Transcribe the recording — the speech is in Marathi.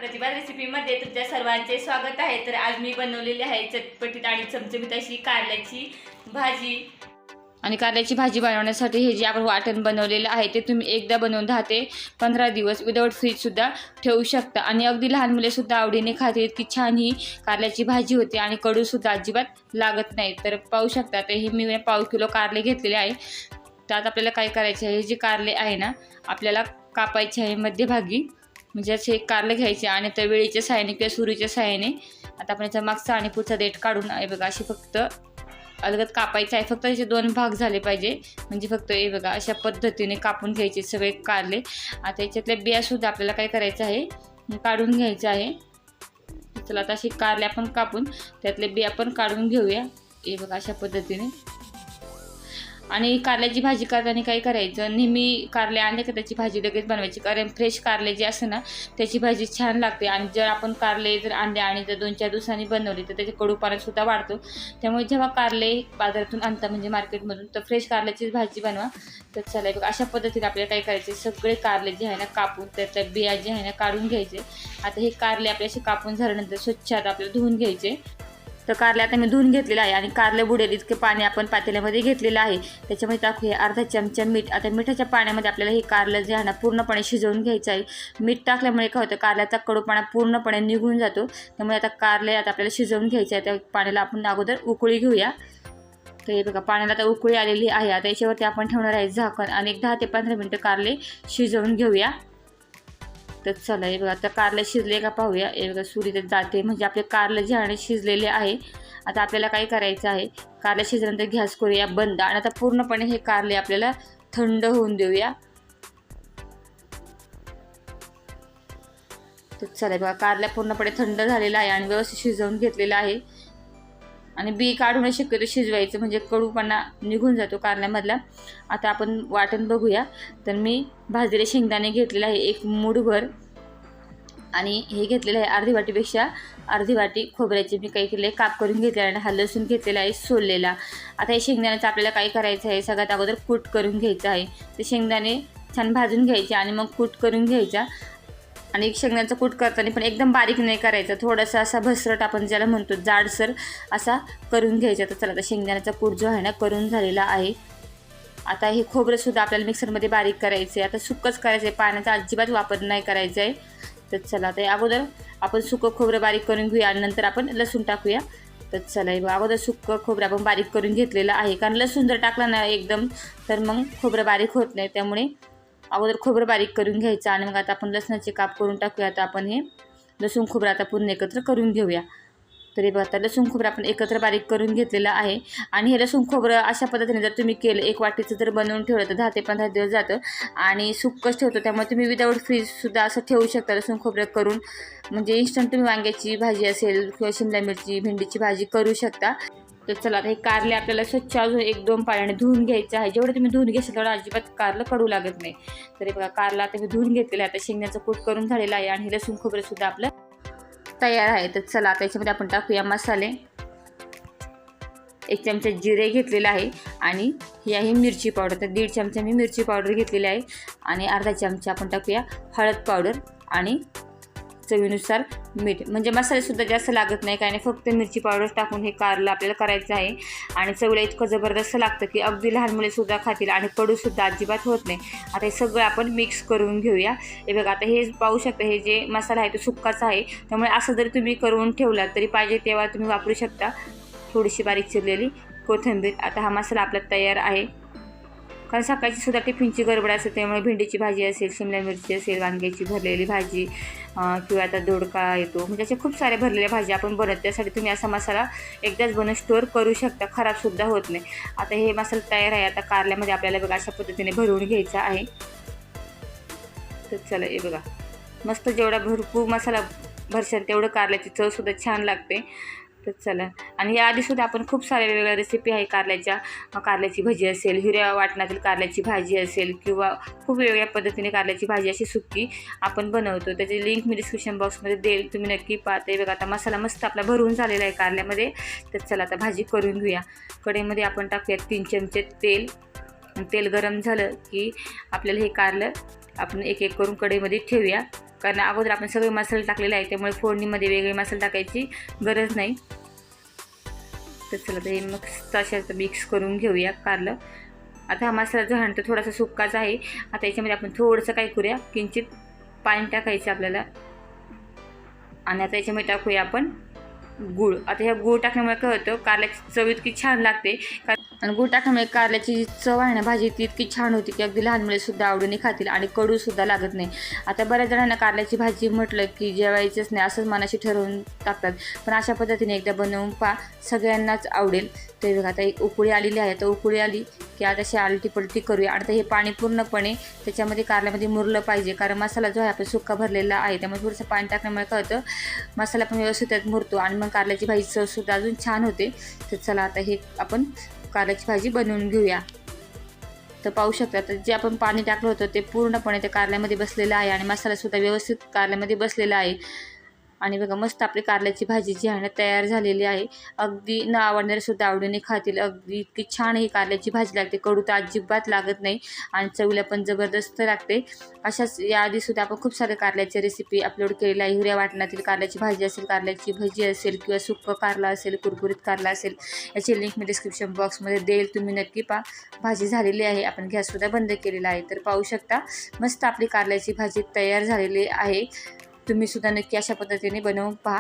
प्रतिभा रेसिपीमध्ये तुमच्या सर्वांचे स्वागत आहे। तर आज मी बनवलेली आहे चटपटीत आणि चमचमीत अशी कारल्याची भाजी। आणि कारल्याची भाजी बनवण्यासाठी हे जे आपण वाटण बनवलेलं आहे ते तुम्ही एकदा बनवून 10 ते 15 दिवस विदाउट फ्रीज सुद्धा ठेवू शकता आणि अगदी लहान मुले सुद्धा आवडीने खातील। इतकी छान ही कारल्याची भाजी होते आणि कडू सुद्धा अजिबात लागत नाही। तर पाहू शकता ते हे मी पाव किलो कारले घेतलेले आहे। त्यात आपल्याला काय करायचे आहे, हे जे कारले आहे ना आपल्याला कापायचे आहे मध्यभागी, म्हणजे असे कारले घ्यायचे आणि त्या वेळीच्या सहाय्याने किंवा सुरीच्या सहाय्याने आता आपण याचा मागचा आणि पुढचा देठ काढून आहे बघा अशी फक्त अलगद कापायचं आहे। फक्त याचे 2 भाग झाले पाहिजे, म्हणजे फक्त हे बघा अशा पद्धतीने कापून घ्यायचे सगळे कारले। आता याच्यातल्या बिया सुद्धा आपल्याला काय करायचं आहे, काढून घ्यायचं आहे। चला आता अशी कारले आपण कापून त्यातले बिया पण काढून घेऊया, हे बघा अशा पद्धतीने। आणि कारल्याची भाजी करताना काय करायचं, नेहमी कारले आणले की त्याची भाजी लगेच बनवायची, कारण फ्रेश कारले जे असते ना त्याची भाजी छान लागते। आणि जर आपण कारले जर आणले आणि जर 2-4 दिवसांनी बनवली तर त्याचे कडूपणा सुद्धा वाढतो। त्यामुळे जेव्हा कारले बाजारातून आणता म्हणजे मार्केटमधून, तर फ्रेश कारल्याचीच भाजी बनवा। तर चला बघा अशा पद्धतीने आपल्याला काय करायचे, सगळे कारले जे आहे ना कापून त्यातल्या बिया जे आहे ना काढून घ्यायचे। आता हे कारले आपल्याशी कापून झाल्यानंतर स्वच्छ आता आपल्याला धुवून घ्यायचे। तर कारले आता मी धुवून घेतलेलं आहे आणि कारले बुडेल इतके पाणी आपण पातेल्यामध्ये घेतलेलं आहे। त्याच्यामध्ये टाकूया अर्धा चमचा मीठ। आता मिठाच्या पाण्यामध्ये आपल्याला हे कारलं जे आहे ना पूर्णपणे शिजवून घ्यायचं आहे। मीठ टाकल्यामुळे काय होतं, कारल्याचा कडूपणा पूर्णपणे निघून जातो। त्यामुळे आता कारले आता आपल्याला शिजवून घ्यायचे आहे। त्या पाण्याला आपण अगोदर उकळी घेऊया। तर हे बघा पाण्याला आता उकळी आलेली आहे। आता याच्यावरती आपण ठेवणार आहे झाकण आणि 10 ते 15 मिनिटं कारले शिजवून घेऊया। तर चला हे बघा आता कारले शिजले का पाहूया। हे बघा सुरीत जाते, म्हणजे आपले कारले जे आहे शिजलेले आहे। आता आपल्याला काय करायचं आहे, कारले शिजल्यानंतर गॅस करूया बंद आणि आता पूर्णपणे हे कारले आपल्याला थंड होऊन देऊया। तर चला बघा कारले पूर्णपणे थंड झालेला आहे आणि व्यवस्थित शिजवून घेतलेला आहे। आणि बी काढून शक्यतो शिजवायचं, म्हणजे कडूपणा निघून जातो कारल्यामधला। आता आपण वाटण बघूया। तर मी भाजलेले शेंगदाणे घेतलेले आहे 1 मूठभर आणि हे घेतलेलं आहे अर्धी वाटीपेक्षा अर्धी वाटी खोबऱ्याची मी काही केले काप करून घेतलेला आहे। हा लसूण घेतलेला आहे सोललेला। आता हे शेंगदाण्याचं आपल्याला काय करायचं आहे, सगळ्यात अगोदर कूट करून घ्यायचं आहे। ते शेंगदाणे छान भाजून घ्यायचे आणि मग कूट करून घ्यायचा। आणि शेंगदाण्याचं कूट करताना पण एकदम बारीक नाही करायचं, थोडासा असा भसरट आपण ज्याला म्हणतो जाडसर असा करून घ्यायचा। तर चला आता शेंगदाण्याचा कूट जो आहे ना करून झालेला आहे। आता हे खोबरं सुद्धा आपल्याला मिक्सरमध्ये बारीक करायचं आहे। आता सुक्कच करायचं आहे, पाण्याचा अजिबात वापर नाही करायचा आहे। तर चला आता अगोदर आपण सुकं खोबरं बारीक करून घेऊया आणि नंतर आपण लसूण टाकूया। तर चला हे अगोदर सुकं खोबरं आपण बारीक करून घेतलेलं आहे, कारण लसूण जर टाकला ना एकदम तर मग खोबरं बारीक होत नाही। त्यामुळे अगोदर खोबरं बारीक करून घ्यायचं आणि मग आता आपण लसणाचे काप करून टाकूया। आता आपण हे लसूण खोबरं आता पूर्ण एकत्र करून घेऊया। तरी बघा आता लसूण खोबरं आपण एकत्र बारीक करून घेतलेलं आहे। आणि हे लसूण खोबरं अशा पद्धतीने जर तुम्ही केलं 1 वाटीचं जर बनवून ठेवलं तर 10 ते 15 दिवस जातं आणि सुक्कच ठेवतो। त्यामुळे तुम्ही विदाऊट फ्रीजसुद्धा असं ठेवू शकता लसूण खोबरं करून, म्हणजे इन्स्टंट तुम्ही वांग्याची भाजी असेल किंवा शिमला मिरची भेंडीची भाजी करू शकता। तर चला आता हे कारले आपल्याला स्वच्छ अजून 1-2 पाण्याने धुवून घ्यायचं आहे। जेवढं तुम्ही धुवून घेशाल तेवढं अजिबात कारलं कडू लागत नाही। तरी बघा कारला आता मी धुवून घेतलेलं आहे। आता शेंगण्याचं कूट करून झालेलं आहे आणि लसूण खोबरं सुद्धा आपलं तयार आहे। तर चला आता याच्यामध्ये आपण टाकूया मसाले। 1 चमचा जिरे घेतलेला आहे आणि ही आहे मिरची पावडर। तर 1.5 चमचा मी मिरची पावडर घेतलेली आहे आणि अर्धा चमचा आपण टाकूया हळद पावडर आणि चवीनुसार मीठ, म्हणजे मसालेसुद्धा जास्त लागत नाही काय नाही, फक्त मिरची पावडर टाकून हे कारलं आपल्याला करायचं आहे। आणि चवीला इतकं जबरदस्त लागतं की अगदी लहान मुलेसुद्धा खातील आणि कडूसुद्धा अजिबात होत नाही। आता हे सगळं आपण मिक्स करून घेऊया। हे बघा आता हे पाहू शकता, हे जे मसाला आहे तो सुक्काचा आहे, त्यामुळे असं जरी तुम्ही करून ठेवला तरी पाहिजे तेव्हा तुम्ही वापरू शकता। थोडीशी बारीक चिरलेली कोथिंबीर। आता हा मसाला आपला तयार आहे, कारण सकाळची सुद्धा टिफिनची गडबड असते, त्यामुळे भेंडीची भाजी असेल, शिमला मिरची असेल, वांग्याची भरलेली भाजी किंवा आता दोडका येतो, म्हणजे अशा खूप साऱ्या भरलेल्या भाजी आपण बनवतो। त्यासाठी तुम्ही असा मसाला एकदाच बनवून स्टोअर करू शकता, खराबसुद्धा होत नाही। आता हे मसाला तयार आहे। आता कारल्यामध्ये आपल्याला बघा अशा पद्धतीने भरवून घ्यायचा आहे। तर चला हे बघा मस्त जेवढा भरपूर मसाला भरशाल तेवढं कारल्याची चवसुद्धा छान लागते। तर चला, आणि याआधीसुद्धा आपण खूप साऱ्या वेगवेगळ्या रेसिपी आहे कारल्याच्या, कारल्याची भजी असेल, हिरव्या वाटणातील कारल्याची भाजी असेल किंवा खूप वेगवेगळ्या पद्धतीने कारल्याची भाजी अशी सुक्की आपण बनवतो। त्याची लिंक मी डिस्क्रिप्शन बॉक्समध्ये देईल, तुम्ही नक्की पाहते। बघा आता मसाला मस्त आपला भरून झालेला आहे कारल्यामध्ये। तर चला आता भाजी करून घेऊया। कढईमध्ये आपण टाकूया 3 चमचे तेल। तेल गरम झालं की आपल्याला हे कारलं आपण एक एक करून कढईमध्ये ठेवूया, कारण अगोदर आपण सगळे मसाले टाकलेले आहे, त्यामुळे फोडणीमध्ये वेगळे मसाले टाकायची गरज नाही. तर चला ते मस्त असं मिक्स करून घेऊया कारलं. आता हा मसाला जो आहे तो थोडासा सुक्काच आहे. आता याच्यामध्ये आपण थोडंसं काय करूया, किंचित पाणी टाकायचं आपल्याला. आणि आता याच्यामध्ये टाकूया आपण गूळ. आता ह्या गूळ टाकल्यामुळे काय होतं, कारल्याची चव इतकी छान लागते. आणि गूळ टाकल्यामुळे कारल्याची जी चव आहे ना भाजी ती इतकी छान होती की अगदी लहान मुलेसुद्धा आवडीने खातील आणि कडूसुद्धा लागत नाही. आता बऱ्याच जणांना कारल्याची भाजी म्हटलं की जेवायचंच नाही असंच मनाशी ठरवून टाकतात, पण अशा पद्धतीने एकदा बनवून पहा, सगळ्यांनाच आवडेल. ते बघा आता एक उकळी आलेली आहे. तर उकळी आली की आता अशी आलटी पलटी करूया. आणि हे पाणी पूर्णपणे त्याच्यामध्ये कारल्यामध्ये मुरलं पाहिजे, कारण मसाला जो आहे आपण सुक्का भरलेला आहे, त्यामुळे थोडंसं पाणी टाकल्यामुळे काय होतं, मसाला पण व्यवस्थित त्यात मुरतो आणि मग कारल्याची भाजी चवसुद्धा अजून छान होते. तर चला आता हे आपण कारल्याची भाजी बनवून घेऊया. तर पाहू शकता, तर जे आपण पाणी टाकलं होतं ते पूर्णपणे त्या कारल्यामध्ये बसलेलं आहे आणि मसालासुद्धा व्यवस्थित कारल्यामध्ये बसलेला आहे. आणि बघा मस्त आपली कारल्याची भाजी जी आहे ना तयार झालेली आहे. अगदी न आवडणारेसुद्धा आवडीने खातील. अगदी इतकी छान ही कारल्याची भाजी लागते, कडू तर अजिबात लागत नाही आणि चवीला पण जबरदस्त लागते. अशाच याआधीसुद्धा आपण खूप सारे कारल्याची रेसिपी अपलोड केलेल्या आहे. हिरव्या वाटणातील कारल्याची भाजी असेल, कारल्याची भजी असेल किंवा सुक्कं कारला असेल, कुरकुरीत कारला असेल, याची लिंक मी डिस्क्रिप्शन बॉक्समध्ये देईल, तुम्ही नक्की पहा. भाजी झालेली आहे, आपण गॅससुद्धा बंद केलेला आहे. तर पाहू शकता मस्त आपली कारल्याची भाजी तयार झालेली आहे. तुम्ही सुद्धा नक्की अशा पद्धतीने बनवून पहा.